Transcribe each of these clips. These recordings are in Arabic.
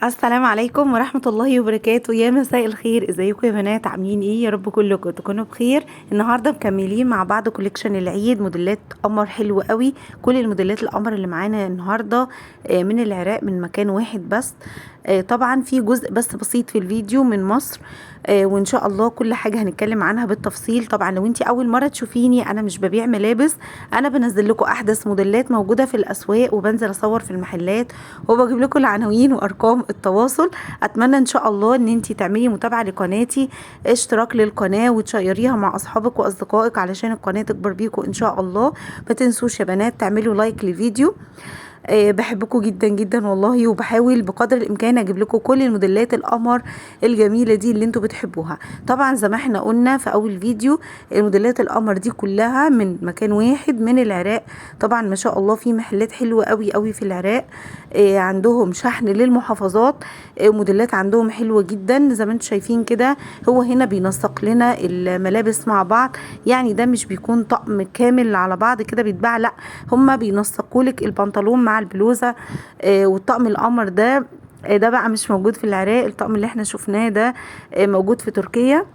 السلام عليكم ورحمة الله وبركاته. يا مساء الخير، ازيكم يا بنات؟ عاملين ايه؟ يا رب كلكم تكونوا بخير. النهارده مكملين مع بعض كوليكشن العيد، موديلات قمر حلو قوي. كل الموديلات القمر اللي معانا النهارده من العراق، من مكان واحد بس. طبعا في جزء بس بسيط في الفيديو من مصر، وان شاء الله كل حاجه هنتكلم عنها بالتفصيل. طبعا لو انت اول مره تشوفيني، انا مش ببيع ملابس، انا بنزل لكم احدث موديلات موجوده في الاسواق، وبنزل اصور في المحلات، وبجيب لكم العناوين وارقام التواصل. اتمنى ان شاء الله ان انت تعملي متابعه لقناتي، اشتراك للقناه، وتشيريها مع اصحابك واصدقائك علشان القناه تكبر بيكم ان شاء الله. ما تنسوش يا بنات تعملوا لايك للفيديو. بحبكم جدا جدا والله، وبحاول بقدر الامكان اجيب لكم كل الموديلات القمر الجميله دي اللي انتوا بتحبوها. طبعا زي ما احنا قلنا في اول فيديو، الموديلات القمر دي كلها من مكان واحد من العراق. طبعا ما شاء الله في محلات حلوه قوي قوي في العراق، عندهم شحن للمحافظات. موديلات عندهم حلوه جدا زي ما انتم شايفين كده. هو هنا بينسق لنا الملابس مع بعض، يعني ده مش بيكون طقم كامل على بعض كده بيتباع، لا، هما بينسقوا لك البنطلون مع البلوزه. والطقم القمر ده، ده بقى مش موجود في العراق. الطقم اللي احنا شفناه ده موجود في تركيا.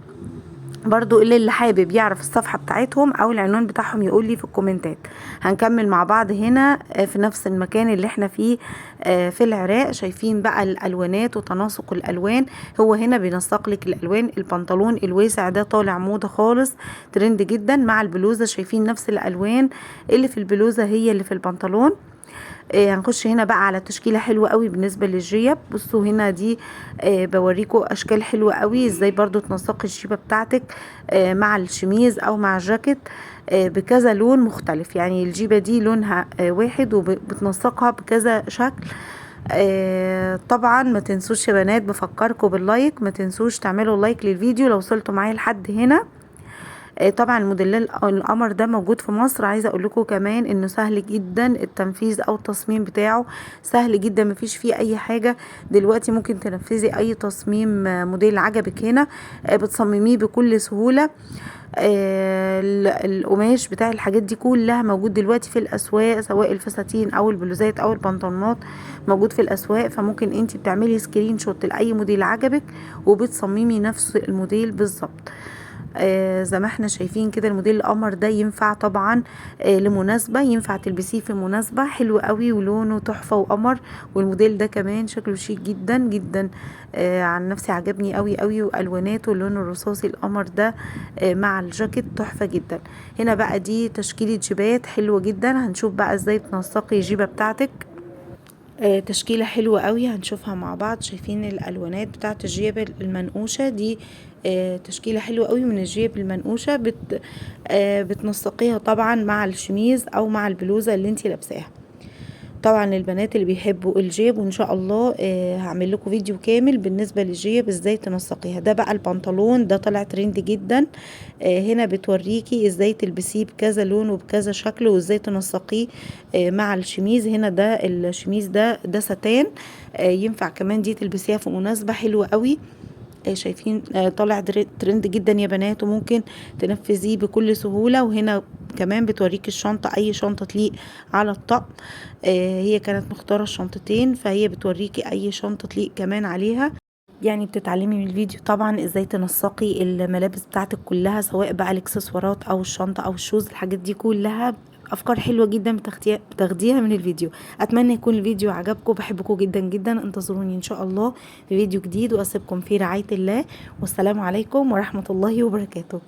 برضو اللي حابب يعرف الصفحة بتاعتهم او العنوان بتاعهم يقول لي في الكومنتات. هنكمل مع بعض هنا في نفس المكان اللي احنا فيه في العراق. شايفين بقى الالوانات وتناسق الالوان. هو هنا بينسق لك الالوان. البنطلون الواسع ده طالع موضة خالص، ترند جدا مع البلوزة. شايفين نفس الالوان اللي في البلوزة هي اللي في البنطلون. هنخش هنا بقى على تشكيله حلوه قوي بالنسبه للجيب. بصوا هنا دي بوريكم اشكال حلوه قوي، ازاي برضو تنسقي الجيبه بتاعتك مع الشميز او مع الجاكيت بكذا لون مختلف. يعني الجيبه دي لونها واحد، وبتنسقها بكذا شكل. طبعا ما تنسوش يا بنات، بفكركم باللايك، ما تنسوش تعملوا لايك للفيديو لو وصلتوا معايا لحد هنا. طبعا الموديل القمر ده موجود في مصر. عايزه اقول لكم كمان انه سهل جدا التنفيذ او التصميم بتاعه، سهل جدا، مفيش فيه اي حاجه. دلوقتي ممكن تنفذي اي تصميم موديل عجبك هنا، بتصمميه بكل سهوله. القماش بتاع الحاجات دي كلها موجود دلوقتي في الاسواق، سواء الفساتين او البلوزات او البنطلونات، موجود في الاسواق. فممكن انت بتعملي سكرين شوت لاي موديل عجبك وبتصممي نفس الموديل بالظبط. زي ما احنا شايفين كده. الموديل القمر ده ينفع طبعا لمناسبة، ينفع تلبسيه في مناسبة، حلو قوي ولونه تحفة وقمر. والموديل ده كمان شكله شيك جدا جدا. عن نفسي عجبني قوي قوي، والواناته اللون الرصاصي القمر ده مع الجاكيت تحفة جدا. هنا بقى دي تشكيلة جيبات حلوة جدا. هنشوف بقى ازاي تنسقي الجيبة بتاعتك. تشكيلة حلوة قوي هنشوفها مع بعض. شايفين الالوانات بتاعت الجيب المنقوشة دي، تشكيلة حلوة قوي من الجيب المنقوشة. بتنسقيها طبعا مع الشميز او مع البلوزة اللي انتي لابساها. طبعا البنات اللي بيحبوا الجيب، وان شاء الله هعمل لكم فيديو كامل بالنسبه للجيب ازاي تنسقيها. ده بقى البنطلون ده طلع ترند جدا. هنا بتوريكي ازاي تلبسيه بكذا لون وبكذا شكل، وازاي تنسقيه مع الشميز. هنا ده الشميز ده ستان، ينفع كمان دي تلبسيها في مناسبه حلوه قوي. شايفين طالع ترند جدا يا بنات، وممكن تنفذيه بكل سهولة. وهنا كمان بتوريك الشنطة، اي شنطة تليق على الطقم. هي كانت مختارة الشنطتين، فهي بتوريكي اي شنطة تليق كمان عليها. يعني بتتعلمي من الفيديو طبعا ازاي تنسقي الملابس بتاعتك كلها، سواء بقى الاكسسوارات او الشنطة او الشوز. الحاجات دي كلها افكار حلوه جدا بتاخديها من الفيديو. اتمنى يكون الفيديو عجبكم. بحبكم جدا جدا. انتظروني ان شاء الله في فيديو جديد، واسيبكم في رعايه الله. والسلام عليكم ورحمه الله وبركاته.